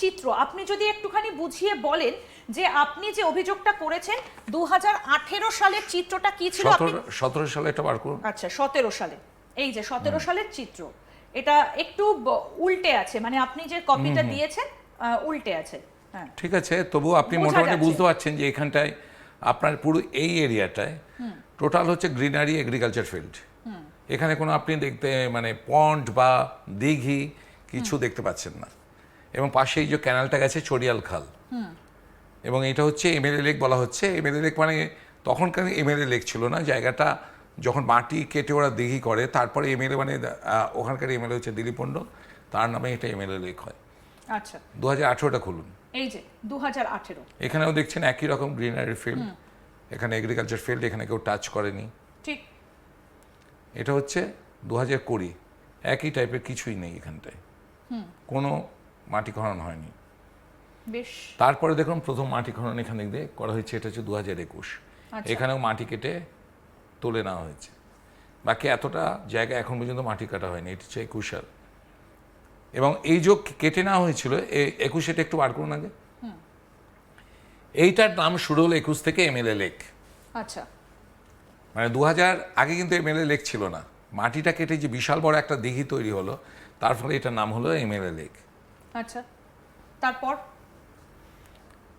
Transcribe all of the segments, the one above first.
চিত্র আপনি যদি একটুখানি বুঝিয়ে বলেন যে আপনি যে অভিযোগটা করেছেন 2018 সালের চিত্রটা কি ছিল? 17 সালে এটা বার করুন। আচ্ছা 17 সালে, এই যে 17 সালের চিত্র, এটা একটু উল্টে আছে, মানে আপনি যে কপিটা দিয়েছেন উল্টে আছে। হ্যাঁ ঠিক আছে, তবু আপনি মোটামুটি বুঝতে পারছেন যে এখানটায় আপনার পুরো এই এরিয়াটায় টোটাল হচ্ছে গ্রিনারি এগ্রিকালচার ফিল্ড। এখানে কোনো আপনি দেখতে মানে পন্ড বা দিঘি কিছু দেখতে পাচ্ছেন না। এবং পাশে এই যে ক্যানালটা গেছে চড়িয়াল খাল, এবং এটা হচ্ছে এমএলএ লেক বলা হচ্ছে। এমএলএ লেক মানে তখনকার এমএলএ লেক ছিল না, জায়গাটা যখন মাটি কেটে ওরা দিঘি করে তারপরে এমএলএ মানে ওখানকার এমএলএ হচ্ছে দিলীপ মণ্ডল, তার নামে এটা এমএলএ লেক হয়। আচ্ছা 2018টা খুলুন, এই যে 2018 এখানেও দেখছেন একই রকম গ্রিনারি ফিল্ড, এখানে এগ্রিকালচার ফিল্ড, এখানে কেউ টাচ করেনি। ঠিক। এটা হচ্ছে 2020, একই টাইপের কিছুই নেই এখানটায়, কোনো মাটি খনন হয়নি। বেশ। তারপরে দেখুন প্রথম মাটি খনন এখানে দিয়ে করা হয়েছে, এটা হচ্ছে 2021। এখানেও মাটি কেটে তুলে নেওয়া হয়েছে, বাকি এতটা জায়গা এখন পর্যন্ত মাটি কাটা হয়নি। এটা হচ্ছে 21 সাল, এবং এই যে কেটে নেওয়া হয়েছিল 21, একটু বার করুন আগে। এইটার নাম শুরু হলো 21 থেকে এমএলএ লেক। আচ্ছা, মানে 2000 আগে কিন্তু এমএলএ লেক ছিল না, মাটিটা কেটে যে বিশাল বড় একটা দিঘি তৈরি হলো, তার ফলে এটার নাম হলো এমএলএ লেক। আচ্ছা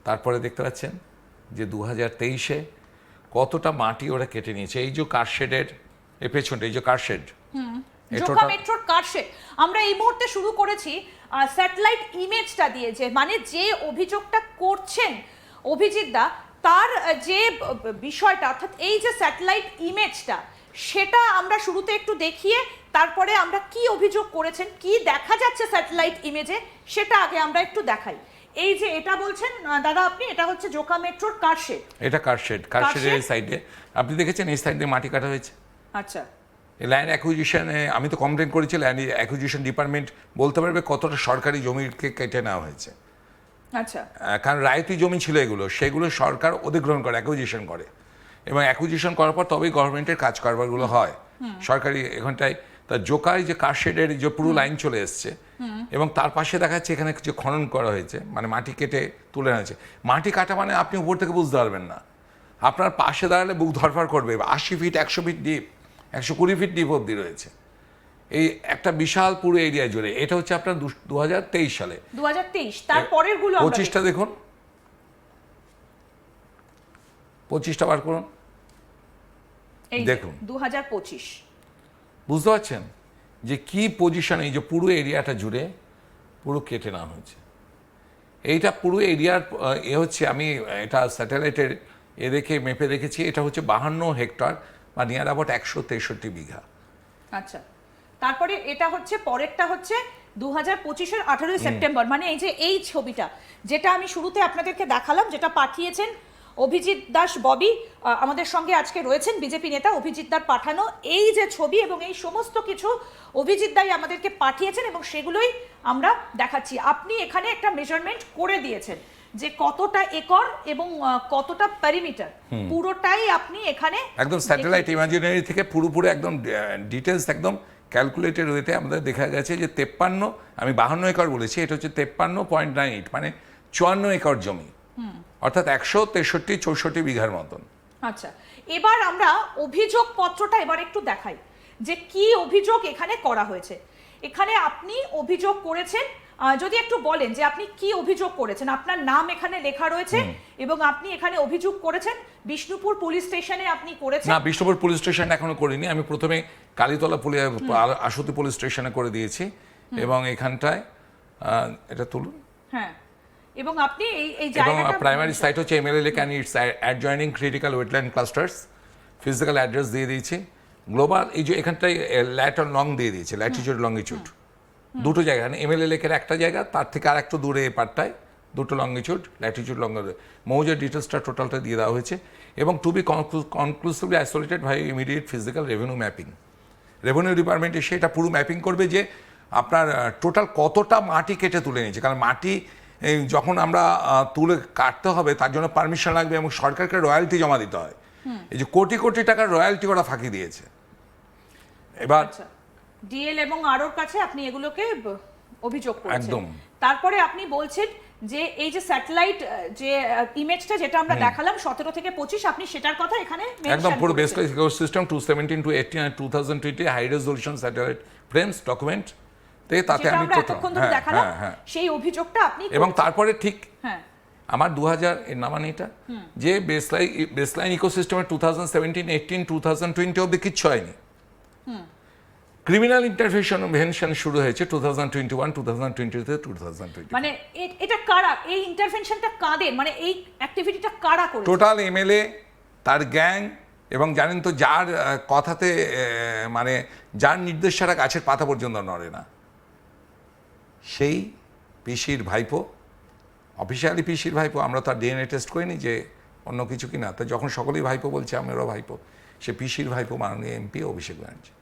তারপরে দেখতে পাচ্ছেন যে 2023-এ কতটা মাটি ওরা কেটে নিয়েছে। এই যে কারশেডের এর পেছনটা, এই যে কারশেড, জোকা মেট্রোর কারশেড আমরা এই মুহূর্তে শুরু করেছি স্যাটেলাইট ইমেজটা দিয়ে, যে মানে যে অভিযোগটা করছেন অভিজিৎ দা, তার যে বিষয়টা অর্থাৎ এই যে স্যাটেলাইট ইমেজটা, সেটা আমরা শুরুতে একটু দেখিয়ে তারপরে আমরা কি অভিযোগ করেছেন, কি দেখা যাচ্ছে স্যাটেলাইট ইমেজে, সেটা আগে আমরা একটু দেখাই। এই যে এটা বলছেন দাদা আপনি, এটা হচ্ছে জোকা মেট্রোর কারশেড। এটা কারশেডের এই সাইডে আপনি দেখেছেন, এই সাইডে মাটি কাটা হয়েছে। আচ্ছা, ল্যান্ড অ্যাকুইজিশনে আমি তো কমপ্লেন করেছি, ল্যান্ড অ্যাকুইজিশন ডিপার্টমেন্ট বলতে পারবে কতটা সরকারি জমিকে কেটে নেওয়া হয়েছে। আচ্ছা, কারণ রায়তি জমি ছিল এগুলো, সেগুলো সরকার অধিগ্রহণ করে, অ্যাকুইজিশন করে, এবং অ্যাকুইজিশন করার পর তবেই গভর্নমেন্টের কাজ কারবারগুলো হয় সরকারি এখানটায়। তা জোকায় যে কারশেডের যে পুরো লাইন চলে এসছে, এবং তার পাশে দেখা যাচ্ছে এখানে যে খনন করা হয়েছে, মানে মাটি কেটে তুলে আনা। মাটি কাটা মানে আপনি উপর থেকে বুঝতে পারবেন না, আপনার পাশে দাঁড়ালে বুক ধরফর করবে। 80 feet 100 feet deep, 120 feet deep অব্দি রয়েছে এই একটা বিশাল পুরো এরিয়া জুড়ে। এটা হচ্ছে আপনার 2023 সালে। 2023 তারপরের গুলো 25টা দেখুন, 25টা বার করুন, দেখুন 2025। বুঝতে পারছেন যে কি পজিশন, এই যে পুরো এরিয়াটা জুড়ে পুরো কেটে নেওয়া হয়েছে। এইটা পুরো এরিয়ার হচ্ছে, আমি এটা স্যাটেলাইটের দেখে মেপে দেখেছি, এটা হচ্ছে 52 হেক্টর বা নিয়ার অ্যাবাউট 163 বিঘা। আচ্ছা, তারপরে এটা হচ্ছে পরেরটা হচ্ছে 2025-এর 18 সেপ্টেম্বর, মানে এই যে এই ছবিটা যেটা আমি শুরুতে আপনাদেরকে দেখালাম, যেটা পাঠিয়েছেন অভিজিৎ দাস ববি, আমাদের সঙ্গে আজকে রয়েছেন বিজেপি নেতা অভিজিৎ দার পাঠানো এই যে ছবি, এবং এই সমস্ত কিছু অভিজিৎ দাই আমাদেরকে পাঠিয়েছেন এবং সেগুলোই আমরা দেখাচ্ছি। আপনি এখানে একটা মেজারমেন্ট করে দিয়েছেন যে কতটা একর এবং কতটা পেরিমিটার, পুরোটাই আপনি এখানে একদম স্যাটেলাইট ইমাজিনারি থেকে পুরোপুরি একদম ডিটেলস একদম ক্যালকুলেটেড ওয়েতে আমাদের দেখা গেছে যে 53, আমি 52 একর বলেছি, এটা হচ্ছে 53.98, মানে 54 একর জমি, অর্থাৎ 163-64 বিঘার মতন। আচ্ছা, এবার আমরা অভিযোগ পত্রটা এবার একটু দেখাই যে কি অভিযোগ এখানে করা হয়েছে। এখানে আপনি অভিযোগ করেছেন, যদি একটু বলেন যে আপনি কি অভিযোগ করেছেন। আপনার নাম এখানে লেখা রয়েছে এবং আপনি এখানে অভিযোগ করেছেন বিষ্ণুপুর পুলিশ স্টেশনে আপনি করেছেন। না, বিষ্ণুপুর পুলিশ স্টেশন এখনো করিনি, আমি প্রথমে কালীতলা আশুতি পুলিশ স্টেশনে করে দিয়েছি, এবং এখানটায় এটা তুলুন। হ্যাঁ, এবং আপনি এই জায়গাটা প্রাইমারি সাইট হচ্ছে MLA lake and it's adjoining critical wetland clusters, physical address দিয়ে দিয়েছি, গ্লোবাল এই যে এখানটায় ল্যাট আর লং দিয়ে দিয়েছে, ল্যাটিটিউড লঙ্গিটিউড দুটো জায়গা, এমএলএ লেকের একটা জায়গা, তার থেকে আর একটু দূরে পাটটায় দুটো লঙ্গিটিউড, ল্যাটিটিউড লঙ্গিটিউড, মৌজার ডিটেলসটা টোটালটা দিয়ে দেওয়া হয়েছে, এবং to be conclusively isolated by immediate physical revenue mapping. Revenue department এসে এটা পুরো ম্যাপিং করবে যে আপনার টোটাল কতটা মাটি কেটে তুলে নিয়েছে, কারণ মাটি যখন আমরা তুলে কাটতে হবে তার জন্য পারমিশন লাগবে এবং সরকারকে রয়্যালটি জমা দিতে হয়। এই যে কোটি কোটি টাকার রয়্যালটি ওরা ফাঁকি দিয়েছে। এবার ডিএল এবং আরওর কাছে আপনি এগুলোকে অভিযোগ করেছেন। একদম তারপরে আপনি বলছেন যে এই যে স্যাটেলাইট যে ইমেজটা যেটা আমরা দেখালাম 17 থেকে 25, আপনি সেটার কথা এখানে একদম মেনশন পুরো করেছেন। Baseline ecosystem 2017 to 18 and 2020 high resolution satellite frames document তাতে যেটা আমি আমরা এতক্ষণ ধরে দেখালাম, সেই অভিযোগটা আপনি এবং করছেন। তারপরে ঠিক হ্যাঁ, আমার 2000 এর নামান এটা যে বেসলাইন ইকোসিস্টেমে 2017, 18, 2020 অব্দি কিচ্ছু হয়নি। ক্রিমিনাল ইন্টারভেনশন শুরু হয়েছে 2021, 2020 থেকে 2020। মানে এটা কারা, এই ইন্টারভেনশনটা কাদের, মানে এই অ্যাক্টিভিটিটা কারা করেছে? টোটাল এমএলএ, তার গ্যাং, এবং জানেন তো যার কথাতে মানে যার নির্দেশ ছাড়া গাছের পাতা পর্যন্ত নড়ে না, সেই পিসির ভাইপো, অফিসিয়ালি পিসির ভাইপো। আমরা তো আর ডিএনএ টেস্ট করিনি যে অন্য কিছু কিনা, তো যখন সকলেই ভাইপো বলছে আমারও ভাইপো, সে পিসির ভাইপো মাননীয় এমপি অভিষেক ব্যানার্জি।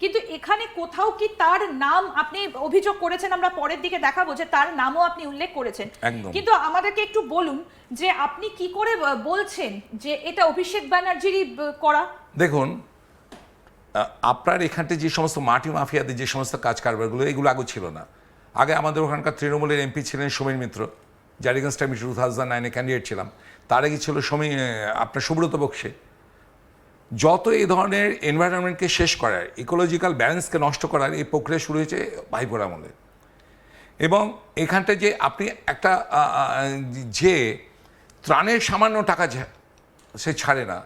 কিন্তু এখানে কোথাও কি তার নাম আপনি অভিযোগ করেছেন, আমরা পরের দিকে দেখাবো যে তার নামও আপনি উল্লেখ করেছেন, একদম। কিন্তু আমাদেরকে একটু বলুন যে আপনি কি করে বলছেন যে এটা অভিষেক ব্যানার্জিরই করা? দেখুন, আপনার এখানতে যে সমস্ত মাটি মাফিয়াদের যে সমস্ত কাজ কারবারগুলো, এগুলো আগে ছিল না। আগে আমাদের ওখানকার তৃণমূলের এমপি ছিলেন সমীর মিত্র, যার এগেনস্টে আমি 2009-এ ক্যান্ডিডেট ছিলাম। তার আগে ছিল আপনার সুব্রত বক্সে। যত এই ধরনের এনভায়রনমেন্টকে শেষ করার, ইকোলজিক্যাল ব্যালেন্সকে নষ্ট করার এই প্রক্রিয়া শুরু হয়েছে ভাইপোর আমলে। এবং এখানটা যে আপনি একটা যে ত্রাণের সামান্য টাকা সে ছাড়ে না,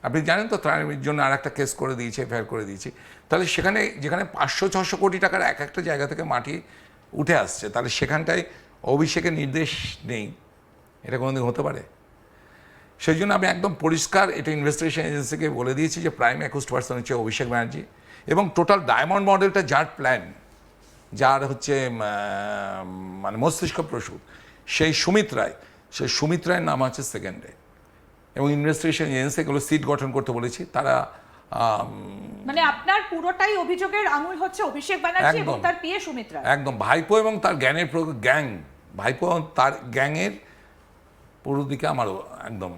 আপনি জানেন তো ত্রাণের জন্য আর একটা কেস করে দিয়েছে, এফআইআর করে দিয়েছে। তাহলে সেখানে যেখানে 500-600 কোটি টাকার এক একটা জায়গা থেকে মাটি উঠে আসছে, তাহলে সেখানটায় অভিষেকের নির্দেশ নেই, এটা কোনোদিন হতে পারে? সেই জন্য আমি একদম পরিষ্কার এটা ইনভেস্টিগেশন এজেন্সিকে বলে দিয়েছি যে প্রাইম অ্যাকিউজড পারসন হচ্ছে অভিষেক ব্যানার্জি, এবং টোটাল ডায়মন্ড মডেলটা যার প্ল্যান, যার হচ্ছে মানে মস্তিষ্ক প্রসূত, সেই সুমিত রায়, সেই সুমিত রায়ের নাম আছে সেকেন্ডে। এবং ইনভেস্টিগেশন এজেন্সি এগুলো সিট গঠন করতে বলেছি। তারা মানে আপনার পুরোটাই অভিযোগের আঙুল হচ্ছে অভিষেক ব্যানার্জি এবং একদম। তার পিএ সুমিত রায়। একদম ভাইপো এবং তার গ্যাং, ভাইপো তার গ্যাংয়ের পুরো দিকে আমারও একদম।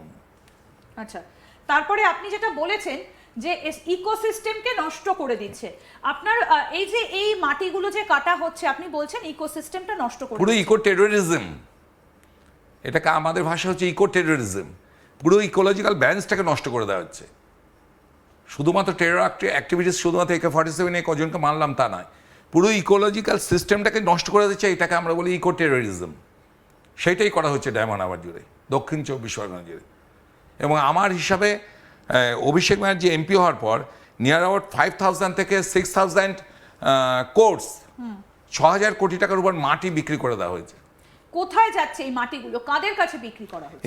আচ্ছা, তারপরে আপনি যেটা বলেছেন যে ইকোসিস্টেমকে নষ্ট করে দিচ্ছে, আপনার এই যে এই মাটিগুলো যে কাটা হচ্ছে, আপনি বলছেন ইকোসিস্টেমটা নষ্ট করে পুরো দিচ্ছে। ইকো টেরোরিজম, এটাকে আমাদের ভাষা হচ্ছে ইকো টেরোরিজম। পুরো ইকোলজিক্যাল ব্যালেন্সটাকে নষ্ট করে দেওয়া হচ্ছে। শুধুমাত্র টেরর অ্যাক্টিভিটিস, শুধুমাত্র AK-47 কজনকে মানলাম তা নয়, পুরো ইকোলজিক্যাল সিস্টেমটাকে নষ্ট করে দিচ্ছে। এটাকে আমরা বলি ইকো টেরোরিজম। সেইটাই করা হচ্ছে ডায়মন্ড হারবার জুড়ে, দক্ষিণ 24 পরগনা জুড়ে। এবং আমার হিসাবে অভিষেক ব্যানার্জি এমপি হওয়ার পর নিয়ার অ্যাবাউট 5,000 থেকে 6,000 কোর্স, 6,000 কোটি টাকার উপর মাটি বিক্রি করে দেওয়া হয়েছে। কোথায় যাচ্ছে এই মাটিগুলো, কাদের কাছে বিক্রি করা হচ্ছে?